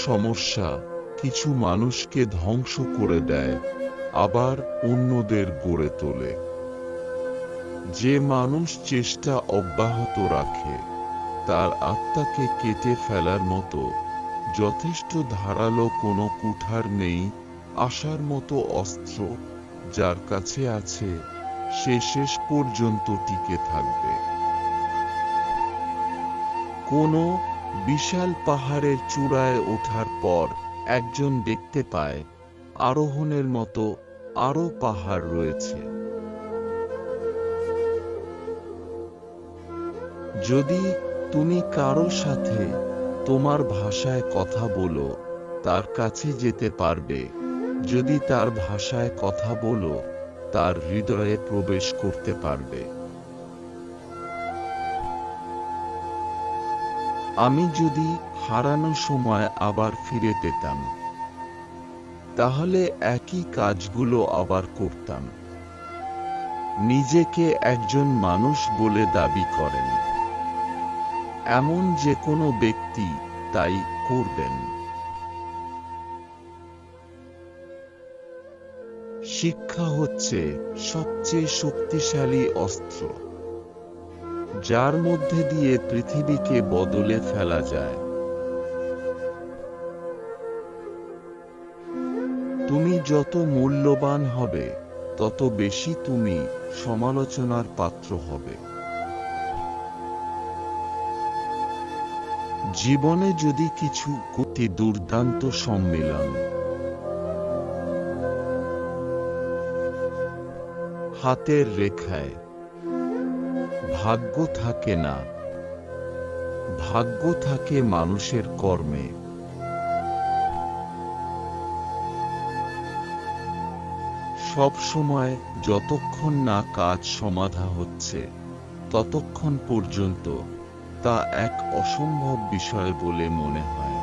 সমস্যা কিছু মানুষকে ধ্বংস করে দেয়, আবার অন্যদের গড়ে তোলে। যে মানুষ চেষ্টা অব্যাহত রাখে, তার আত্মাকে কেটে ফেলার মতো যথেষ্ট ধারালো কোনো কুঠার নেই। আশার মতো অস্ত্র যার কাছে আছে, সে শেষ পর্যন্ত টিকে থাকবে। কোনো বিশাল পাহাড়ের চূড়ায় ওঠার পর একজন দেখতে পায় আরোহণের মতো আরো পাহাড় রয়েছে। যদি তুমি কারো সাথে তোমার ভাষায় কথা বলো, তার কাছে যেতে পারবে। যদি তার ভাষায় কথা বলো, তার হৃদয়ে প্রবেশ করতে পারবে। আমি যদি হারানো সময় আবার ফিরে পেতাম, তাহলে একই কাজগুলো আবার করতাম। নিজেকে একজন মানুষ বলে দাবি করেন এমন যে কোনো ব্যক্তি তাই করবেন। শিক্ষা হচ্ছে সবচেয়ে শক্তিশালী অস্ত্র, যার মধ্যে দিয়ে পৃথিবীকে বদলে ফেলা যায়। তুমি যত মূল্যবান হবে, তত বেশি তুমি সমালোচনার পাত্র হবে। জীবনে যদি কিছু অতি দুর্দান্ত সম্মেলন, হাতের রেখায় ভাগ্য থাকে না, ভাগ্য থাকে মানুষের কর্মে। সব সময় যতক্ষণ না কাজ সমাধা হচ্ছে, ততক্ষণ পর্যন্ত তা এক অসম্ভব বিষয় বলে মনে হয়।